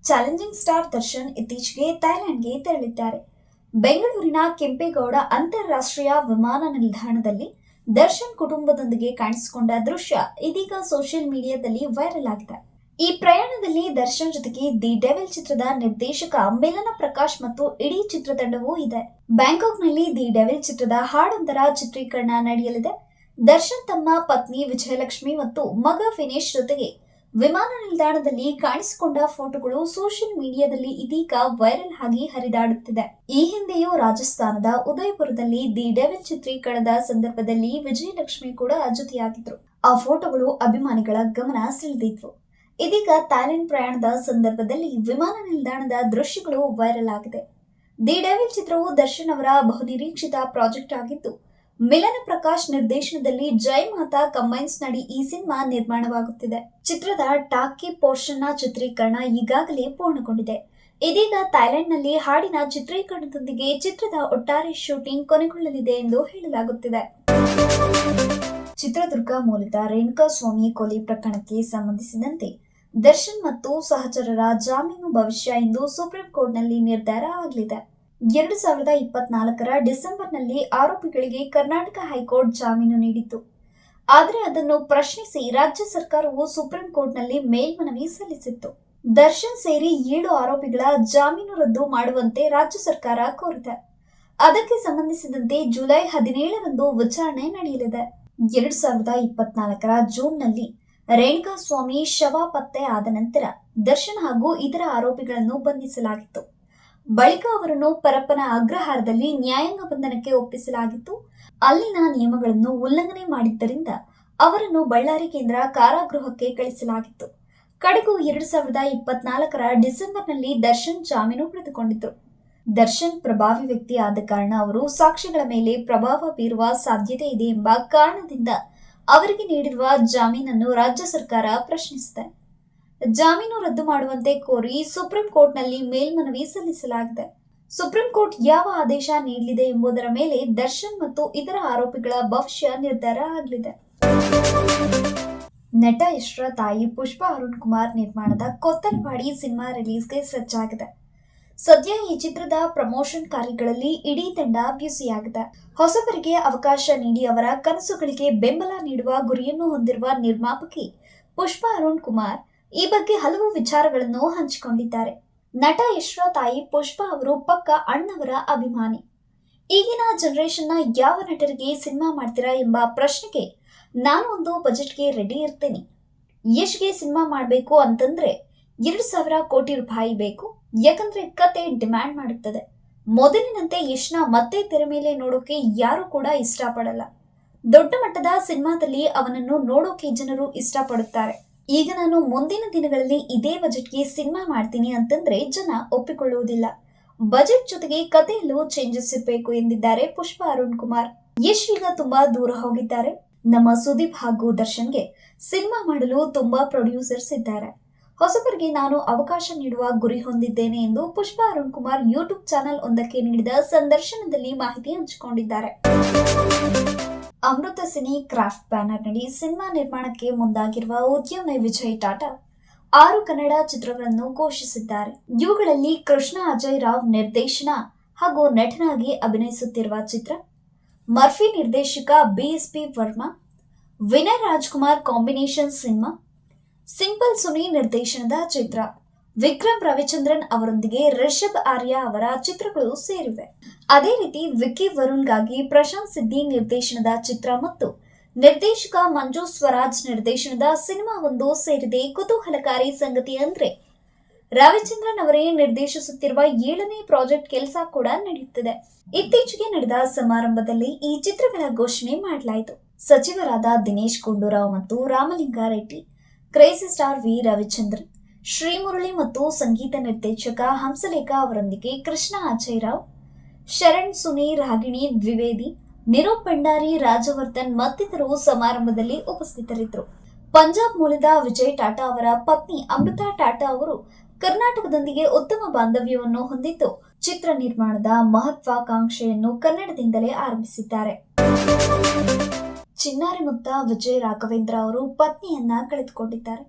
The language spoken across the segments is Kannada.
ಚಾಲೆಂಜಿಂಗ್ ಸ್ಟಾರ್ ದರ್ಶನ್ ಇತ್ತೀಚೆಗೆ ಥೈಲ್ಯಾಂಡ್ಗೆ ತೆರಳಿದ್ದಾರೆ. ಬೆಂಗಳೂರಿನ ಕೆಂಪೇಗೌಡ ಅಂತಾರಾಷ್ಟ್ರೀಯ ವಿಮಾನ ನಿಲ್ದಾಣದಲ್ಲಿ ದರ್ಶನ್ ಕುಟುಂಬದೊಂದಿಗೆ ಕಾಣಿಸಿಕೊಂಡ ದೃಶ್ಯ ಇದೀಗ ಸೋಷಿಯಲ್ ಮೀಡಿಯಾದಲ್ಲಿ ವೈರಲ್ ಆಗಿದೆ. ಈ ಪ್ರಯಾಣದಲ್ಲಿ ದರ್ಶನ್ ಜೊತೆಗೆ ದಿ ಡೆವಿಲ್ ಚಿತ್ರದ ನಿರ್ದೇಶಕ ಮಿಲನ ಪ್ರಕಾಶ್ ಮತ್ತು ಇಡೀ ಚಿತ್ರತಂಡವೂ ಇದೆ. ಬ್ಯಾಂಕಾಕ್ನಲ್ಲಿ ದಿ ಡೆವಿಲ್ ಚಿತ್ರದ ಹಾಡೊಂದರ ಚಿತ್ರೀಕರಣ ನಡೆಯಲಿದೆ. ದರ್ಶನ್ ತಮ್ಮ ಪತ್ನಿ ವಿಜಯಲಕ್ಷ್ಮಿ ಮತ್ತು ಮಗ ವಿನೇಶ್ ಜೊತೆಗೆ ವಿಮಾನ ನಿಲ್ದಾಣದಲ್ಲಿ ಕಾಣಿಸಿಕೊಂಡ ಫೋಟೋಗಳು ಸೋಷಿಯಲ್ ಮೀಡಿಯಾದಲ್ಲಿ ಇದೀಗ ವೈರಲ್ ಆಗಿ ಹರಿದಾಡುತ್ತಿದೆ. ಈ ಹಿಂದೆಯೂ ರಾಜಸ್ಥಾನದ ಉದಯಪುರದಲ್ಲಿ ದಿ ಡೆವಿಲ್ ಚಿತ್ರೀಕರಣದ ಸಂದರ್ಭದಲ್ಲಿ ವಿಜಯಲಕ್ಷ್ಮಿ ಕೂಡ ಜೊತೆಯಾಗಿದ್ರು. ಆ ಫೋಟೋಗಳು ಅಭಿಮಾನಿಗಳ ಗಮನ ಸೆಳೆದಿದ್ವು. ಇದೀಗ ಥೈಲ್ಯಾಂಡ್ ಪ್ರಯಾಣದ ಸಂದರ್ಭದಲ್ಲಿ ವಿಮಾನ ನಿಲ್ದಾಣದ ದೃಶ್ಯಗಳು ವೈರಲ್ ಆಗಿದೆ. ದಿ ಡೆವಿಲ್ ಚಿತ್ರವು ದರ್ಶನ್ ಅವರ ಬಹುನಿರೀಕ್ಷಿತ ಪ್ರಾಜೆಕ್ಟ್ ಆಗಿದ್ದು, ಮಿಲನ ಪ್ರಕಾಶ್ ನಿರ್ದೇಶನದಲ್ಲಿ ಜೈ ಮಾತಾ ಕಂಬೈನ್ಸ್ ನಡಿ ಈ ಸಿನಿಮಾ ನಿರ್ಮಾಣವಾಗುತ್ತಿದೆ. ಚಿತ್ರದ ಟಾಕಿ ಪೋರ್ಷನ್ ನ ಚಿತ್ರೀಕರಣ ಈಗಾಗಲೇ ಪೂರ್ಣಗೊಂಡಿದೆ. ಇದೀಗ ಥೈಲ್ಯಾಂಡ್ನಲ್ಲಿ ಹಾಡಿನ ಚಿತ್ರೀಕರಣದೊಂದಿಗೆ ಚಿತ್ರದ ಒಟ್ಟಾರೆ ಶೂಟಿಂಗ್ ಕೊನೆಗೊಳ್ಳಲಿದೆ ಎಂದು ಹೇಳಲಾಗುತ್ತಿದೆ. ಚಿತ್ರದುರ್ಗ ಮೂಲದ ರೇಣುಕಾಸ್ವಾಮಿ ಕೊಲೆ ಪ್ರಕರಣಕ್ಕೆ ಸಂಬಂಧಿಸಿದಂತೆ ದರ್ಶನ್ ಮತ್ತು ಸಹಚರರ ಜಾಮೀನು ಭವಿಷ್ಯ ಎಂದು ಸುಪ್ರೀಂ ಕೋರ್ಟ್ನಲ್ಲಿ ನಿರ್ಧಾರ ಆಗಲಿದೆ. 2024ರ ಡಿಸೆಂಬರ್ನಲ್ಲಿ ಆರೋಪಿಗಳಿಗೆ ಕರ್ನಾಟಕ ಹೈಕೋರ್ಟ್ ಜಾಮೀನು ನೀಡಿತ್ತು. ಆದರೆ ಅದನ್ನು ಪ್ರಶ್ನಿಸಿ ರಾಜ್ಯ ಸರ್ಕಾರವು ಸುಪ್ರೀಂ ಕೋರ್ಟ್ನಲ್ಲಿ ಮೇಲ್ಮನವಿ ಸಲ್ಲಿಸಿತ್ತು. ದರ್ಶನ್ ಸೇರಿ 7 ಆರೋಪಿಗಳ ಜಾಮೀನು ರದ್ದು ಮಾಡುವಂತೆ ರಾಜ್ಯ ಸರ್ಕಾರ ಕೋರಿದೆ. ಅದಕ್ಕೆ ಸಂಬಂಧಿಸಿದಂತೆ ಜುಲೈ 17ರಂದು ವಿಚಾರಣೆ ನಡೆಯಲಿದೆ. 2024ರ ಜೂನ್ನಲ್ಲಿ ರೇಣುಕಾಸ್ವಾಮಿ ಶವ ಪತ್ತೆ ಆದ ನಂತರ ದರ್ಶನ್ ಹಾಗೂ ಇತರ ಆರೋಪಿಗಳನ್ನು ಬಂಧಿಸಲಾಗಿತ್ತು. ಬಳಿಕ ಅವರನ್ನು ಪರಪ್ಪನ ಅಗ್ರಹಾರದಲ್ಲಿ ನ್ಯಾಯಾಂಗ ಬಂಧನಕ್ಕೆ ಒಪ್ಪಿಸಲಾಗಿತ್ತು. ಅಲ್ಲಿನ ನಿಯಮಗಳನ್ನು ಉಲ್ಲಂಘನೆ ಮಾಡಿದ್ದರಿಂದ ಅವರನ್ನು ಬಳ್ಳಾರಿ ಕೇಂದ್ರ ಕಾರಾಗೃಹಕ್ಕೆ ಕಳಿಸಲಾಗಿತ್ತು. ಕಡೆಗೂ 2024ರ ಡಿಸೆಂಬರ್ನಲ್ಲಿ ದರ್ಶನ್ ಜಾಮೀನು ಪಡೆದುಕೊಂಡಿದ್ದರು. ದರ್ಶನ್ ಪ್ರಭಾವಿ ವ್ಯಕ್ತಿ ಆದ ಕಾರಣ ಅವರು ಸಾಕ್ಷಿಗಳ ಮೇಲೆ ಪ್ರಭಾವ ಬೀರುವ ಸಾಧ್ಯತೆ ಇದೆ ಎಂಬ ಕಾರಣದಿಂದ ಅವರಿಗೆ ನೀಡಿರುವ ಜಾಮೀನನ್ನು ರಾಜ್ಯ ಸರ್ಕಾರ ಪ್ರಶ್ನಿಸಿದೆ. ಜಾಮೀನು ರದ್ದು ಮಾಡುವಂತೆ ಕೋರಿ ಸುಪ್ರೀಂ ಕೋರ್ಟ್ನಲ್ಲಿ ಮೇಲ್ಮನವಿ ಸಲ್ಲಿಸಲಾಗಿದೆ. ಸುಪ್ರೀಂ ಕೋರ್ಟ್ ಯಾವ ಆದೇಶ ನೀಡಲಿದೆ ಎಂಬುದರ ಮೇಲೆ ದರ್ಶನ್ ಮತ್ತು ಇತರ ಆರೋಪಿಗಳ ಭವಿಷ್ಯ ನಿರ್ಧಾರ ಆಗಲಿದೆ. ನಟ ಯಶ್ರ ತಾಯಿ ಪುಷ್ಪಾ ಅರುಣ್ ಕುಮಾರ್ ನಿರ್ಮಾಣದ ಕೊತ್ತಲವಾಡಿ ಸಿನಿಮಾ ರಿಲೀಸ್ಗೆ ಸಜ್ಜಾಗಿದೆ. ಸದ್ಯ ಈ ಚಿತ್ರದ ಪ್ರಮೋಷನ್ ಕಾರ್ಯಗಳಲ್ಲಿ ಇಡೀ ತಂಡ ಬ್ಯುಸಿಯಾಗಿದೆ. ಹೊಸಬರಿಗೆ ಅವಕಾಶ ನೀಡಿ ಅವರ ಕನಸುಗಳಿಗೆ ಬೆಂಬಲ ನೀಡುವ ಗುರಿಯನ್ನು ಹೊಂದಿರುವ ನಿರ್ಮಾಪಕಿ ಪುಷ್ಪಾ ಅರುಣ್ ಕುಮಾರ್ ಈ ಬಗ್ಗೆ ಹಲವು ವಿಚಾರಗಳನ್ನು ಹಂಚಿಕೊಂಡಿದ್ದಾರೆ. ನಟ ಯಶ್ರ ತಾಯಿ ಪುಷ್ಪಾ ಅವರು ಪಕ್ಕ ಅಣ್ಣವರ ಅಭಿಮಾನಿ. ಈಗಿನ ಜನರೇಷನ್ನ ಯಾವ ನಟರಿಗೆ ಸಿನಿಮಾ ಮಾಡ್ತೀರಾ ಎಂಬ ಪ್ರಶ್ನೆಗೆ ನಾನು ಒಂದು ಬಜೆಟ್ಗೆ ರೆಡಿ ಇರ್ತೇನೆ. ಯಶ್ಗೆ ಸಿನಿಮಾ ಮಾಡಬೇಕು ಅಂತಂದ್ರೆ 2,000 ಕೋಟಿ ರೂಪಾಯಿ ಬೇಕು. ಯಾಕಂದ್ರೆ ಕತೆ ಡಿಮ್ಯಾಂಡ್ ಮಾಡುತ್ತದೆ. ಮೊದಲಿನಂತೆ ಯಶ್ನ ಮತ್ತೆ ತೆರೆ ಮೇಲೆ ನೋಡೋಕೆ ಯಾರು ಕೂಡ ಇಷ್ಟಪಡಲ್ಲ. ದೊಡ್ಡ ಮಟ್ಟದ ಸಿನಿಮಾದಲ್ಲಿ ಅವನನ್ನು ನೋಡೋಕೆ ಜನರು ಇಷ್ಟಪಡುತ್ತಾರೆ. ಈಗ ನಾನು ಮುಂದಿನ ದಿನಗಳಲ್ಲಿ ಇದೇ ಬಜೆಟ್ಗೆ ಸಿನಿಮಾ ಮಾಡ್ತೀನಿ ಅಂತಂದ್ರೆ ಜನ ಒಪ್ಪಿಕೊಳ್ಳುವುದಿಲ್ಲ. ಬಜೆಟ್ ಜೊತೆಗೆ ಕಥೆಯಲ್ಲೂ ಚೇಂಜಸ್ ಇರಬೇಕು ಎಂದಿದ್ದಾರೆ ಪುಷ್ಪಾ ಅರುಣ್ ಕುಮಾರ್. ಯಶ್ ಈಗ ತುಂಬಾ ದೂರ ಹೋಗಿದ್ದಾರೆ. ನಮ್ಮ ಸುದೀಪ್ ಹಾಗೂ ದರ್ಶನ್ಗೆ ಸಿನಿಮಾ ಮಾಡಲು ತುಂಬಾ ಪ್ರೊಡ್ಯೂಸರ್ಸ್ ಇದ್ದಾರೆ. ಹೊಸಬರಿಗೆ ನಾನು ಅವಕಾಶ ನೀಡುವ ಗುರಿ ಹೊಂದಿದ್ದೇನೆ ಎಂದು ಪುಷ್ಪಾ ಅರುಣ್ ಕುಮಾರ್ ಯೂಟ್ಯೂಬ್ ಚಾನೆಲ್ ಒಂದಕ್ಕೆ ನೀಡಿದ ಸಂದರ್ಶನದಲ್ಲಿ ಮಾಹಿತಿ ಹಂಚಿಕೊಂಡಿದ್ದಾರೆ. ಅಮೃತ ಸಿನಿ ಕ್ರಾಫ್ಟ್ ಬ್ಯಾನರ್ ನಡಿ ಸಿನಿಮಾ ನಿರ್ಮಾಣಕ್ಕೆ ಮುಂದಾಗಿರುವ ಉದ್ಯಮಿ ವಿಜಯ್ ಟಾಟಾ 6 ಕನ್ನಡ ಚಿತ್ರಗಳನ್ನು ಘೋಷಿಸಿದ್ದಾರೆ. ಇವುಗಳಲ್ಲಿ ಕೃಷ್ಣ ಅಜಯ್ ರಾವ್ ನಿರ್ದೇಶನ ಹಾಗೂ ನಟನಾಗಿ ಅಭಿನಯಿಸುತ್ತಿರುವ ಚಿತ್ರ, ಮರ್ಫಿ ನಿರ್ದೇಶಕ BSP Varma, Vinay Rajkumar combination cinema, simple Suni ನಿರ್ದೇಶನದ ಚಿತ್ರ, ವಿಕ್ರಮ್ ರವಿಚಂದ್ರನ್ ಅವರೊಂದಿಗೆ ರಿಷಬ್ ಆರ್ಯ ಅವರ ಚಿತ್ರಗಳು ಸೇರಿವೆ. ಅದೇ ರೀತಿ ವಿಕ್ಕಿ ವರುಣ್ಗಾಗಿ ಪ್ರಶಾಂತ್ ಸಿದ್ದಿ ನಿರ್ದೇಶನದ ಚಿತ್ರ ಮತ್ತು ನಿರ್ದೇಶಕ ಮಂಜು ಸ್ವರಾಜ್ ನಿರ್ದೇಶನದ ಸಿನಿಮಾ ಒಂದು ಸೇರಿದೆ. ಕುತೂಹಲಕಾರಿ ಸಂಗತಿ ಅಂದ್ರೆ ರವಿಚಂದ್ರನ್ ಅವರೇ ನಿರ್ದೇಶಿಸುತ್ತಿರುವ 7ನೇ ಪ್ರಾಜೆಕ್ಟ್ ಕೆಲಸ ಕೂಡ ನಡೆಯುತ್ತಿದೆ. ಇತ್ತೀಚೆಗೆ ನಡೆದ ಸಮಾರಂಭದಲ್ಲಿ ಈ ಚಿತ್ರಗಳ ಘೋಷಣೆ ಮಾಡಲಾಯಿತು. ಸಚಿವರಾದ ದಿನೇಶ್ ಗುಂಡೂರಾವ್ ಮತ್ತು Ramalinga Reddy, crazy star V Ravichandran, Srimurali ಮತ್ತು ಸಂಗೀತ ನಿರ್ದೇಶಕ ಹಂಸಲೇಖ ಅವರೊಂದಿಗೆ ಕೃಷ್ಣ ಅಜಯ್ ರಾವ್, ಶರಣ್ ಸುನಿ, ರಾಗಿಣಿ ದ್ವಿವೇದಿ, ನಿರೂಪ್ ಭಂಡಾರಿ, ರಾಜವರ್ಧನ್ ಮತ್ತಿತರರು ಸಮಾರಂಭದಲ್ಲಿ ಉಪಸ್ಥಿತರಿದ್ದರು. ಪಂಜಾಬ್ ಮೂಲದ ವಿಜಯ್ ಟಾಟಾ ಅವರ ಪತ್ನಿ ಅಮೃತಾ ಟಾಟಾ ಅವರು ಕರ್ನಾಟಕದೊಂದಿಗೆ ಉತ್ತಮ ಬಾಂಧವ್ಯವನ್ನು ಹೊಂದಿದ್ದು, ಚಿತ್ರ ನಿರ್ಮಾಣದ ಮಹತ್ವಾಕಾಂಕ್ಷೆಯನ್ನು ಕನ್ನಡದಿಂದಲೇ ಆರಂಭಿಸಿದ್ದಾರೆ. ಚಿನ್ನಾರಿ ಮುತ್ತ ವಿಜಯ್ ರಾಘವೇಂದ್ರ ಅವರು ಪತ್ನಿಯನ್ನ ಕಳೆದುಕೊಂಡಿದ್ದಾರೆ.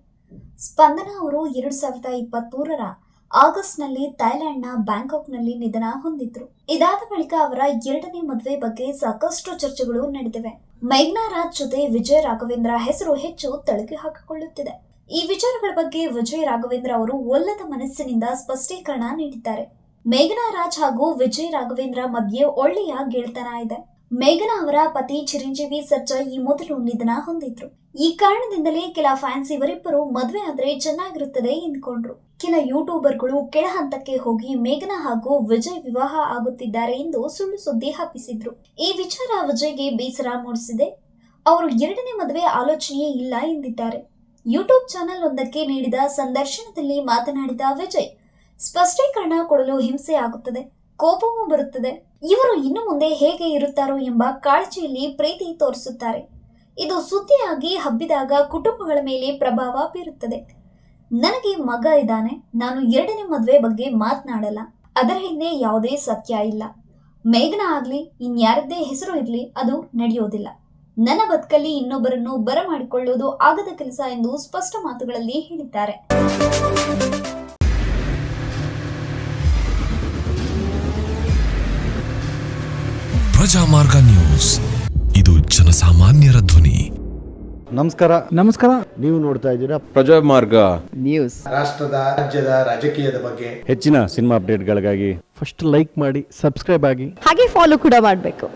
ಸ್ಪಂದನಾ ಅವರು 2023ರ ಆಗಸ್ಟ್ನಲ್ಲಿ ಥೈಲ್ಯಾಂಡ್ನ ಬ್ಯಾಂಕಾಕ್ನಲ್ಲಿ ನಿಧನ ಹೊಂದಿದ್ರು. ಇದಾದ ಬಳಿಕ ಅವರ ಎರಡನೇ ಮದುವೆ ಬಗ್ಗೆ ಸಾಕಷ್ಟು ಚರ್ಚೆಗಳು ನಡೆದಿವೆ. ಮೇಘ್ನಾ ರಾಜ್ ಜೊತೆ ವಿಜಯ್ ರಾಘವೇಂದ್ರ ಹೆಸರು ಹೆಚ್ಚು ತಳಕು ಹಾಕಿಕೊಳ್ಳುತ್ತಿದೆ. ಈ ವಿಚಾರಗಳ ಬಗ್ಗೆ ವಿಜಯ್ ರಾಘವೇಂದ್ರ ಅವರು ಒಲ್ಲದ ಮನಸ್ಸಿನಿಂದ ಸ್ಪಷ್ಟೀಕರಣ ನೀಡಿದ್ದಾರೆ. ಮೇಘ್ನಾ ರಾಜ್ ಹಾಗೂ ವಿಜಯ್ ರಾಘವೇಂದ್ರ ಮಧ್ಯೆ ಒಳ್ಳೆಯ ಗೆಳೆತನ ಇದೆ. ಮೇಘನಾ ಅವರ ಪತಿ ಚಿರಂಜೀವಿ ಸರ್ಜಾ ಈ ಮೊದಲು ನಿಧನ ಹೊಂದಿದ್ರು. ಈ ಕಾರಣದಿಂದಲೇ ಕೆಲ ಫ್ಯಾನ್ಸ್ ಇವರಿಬ್ಬರು ಮದುವೆ ಆದ್ರೆ ಚೆನ್ನಾಗಿರುತ್ತದೆ ಎಂದುಕೊಂಡ್ರು. ಕೆಲ ಯೂಟ್ಯೂಬರ್ಗಳು ಕೆಳ ಹಂತಕ್ಕೆ ಹೋಗಿ ಮೇಘನಾ ಹಾಗೂ ವಿಜಯ್ ವಿವಾಹ ಆಗುತ್ತಿದ್ದಾರೆ ಎಂದು ಸುಳ್ಳು ಸುದ್ದಿ ಹಬ್ಬಿಸಿದ್ರು. ಈ ವಿಚಾರ ವಿಜಯ್ಗೆ ಬೇಸರ ಮೂಡಿಸಿದೆ. ಅವರು ಎರಡನೇ ಮದುವೆ ಆಲೋಚನೆಯೇ ಇಲ್ಲ ಎಂದಿದ್ದಾರೆ. ಯೂಟ್ಯೂಬ್ ಚಾನೆಲ್ ಒಂದಕ್ಕೆ ನೀಡಿದ ಸಂದರ್ಶನದಲ್ಲಿ ಮಾತನಾಡಿದ ವಿಜಯ್, ಸ್ಪಷ್ಟೀಕರಣ ಕೊಡಲು ಹಿಂಸೆ ಆಗುತ್ತದೆ, ಕೋಪವೂ ಬರುತ್ತದೆ. ಇವರು ಇನ್ನು ಮುಂದೆ ಹೇಗೆ ಇರುತ್ತಾರೋ ಎಂಬ ಕಾಳಜಿಯಲ್ಲಿ ಪ್ರೀತಿ ತೋರಿಸುತ್ತಾರೆ. ಇದು ಸುದ್ದಿಯಾಗಿ ಹಬ್ಬಿದಾಗ ಕುಟುಂಬಗಳ ಮೇಲೆ ಪ್ರಭಾವ ಬೀರುತ್ತದೆ. ನನಗೆ ಮಗ ಇದ್ದಾನೆ. ನಾನು ಎರಡನೇ ಮದುವೆ ಬಗ್ಗೆ ಮಾತನಾಡಲ್ಲ. ಅದರ ಹಿಂದೆ ಯಾವುದೇ ಸತ್ಯ ಇಲ್ಲ. ಮೇಘನಾ ಆಗ್ಲಿ ಇನ್ಯಾರದ್ದೇ ಹೆಸರು ಇರ್ಲಿ, ಅದು ನಡೆಯೋದಿಲ್ಲ. ನನ್ನ ಬದುಕಲ್ಲಿ ಇನ್ನೊಬ್ಬರನ್ನು ಬರಮಾಡಿಕೊಳ್ಳುವುದು ಆಗದ ಕೆಲಸ ಎಂದು ಸ್ಪಷ್ಟ ಮಾತುಗಳಲ್ಲಿ ಹೇಳಿದ್ದಾರೆ. ಪ್ರಜಾಮಾರ್ಗ ನ್ಯೂಸ್, ಇದು ಜನಸಾಮಾನ್ಯರ ಧ್ವನಿ. ನಮಸ್ಕಾರ. ನೀವು ನೋಡ್ತಾ ಇದ್ದೀರಾ ಪ್ರಜಾಮಾರ್ಗ ನ್ಯೂಸ್. ರಾಷ್ಟ್ರದ ರಾಜ್ಯದ ರಾಜಕೀಯದ ಬಗ್ಗೆ ಹೆಚ್ಚಿನ ಸಿನಿಮಾ ಅಪ್ಡೇಟ್ಗಳಿಗಾಗಿ ಫಸ್ಟ್ ಲೈಕ್ ಮಾಡಿ, ಸಬ್ಸ್ಕ್ರೈಬ್ ಆಗಿ, ಹಾಗೆ ಫಾಲೋ ಕೂಡ ಮಾಡಬೇಕು.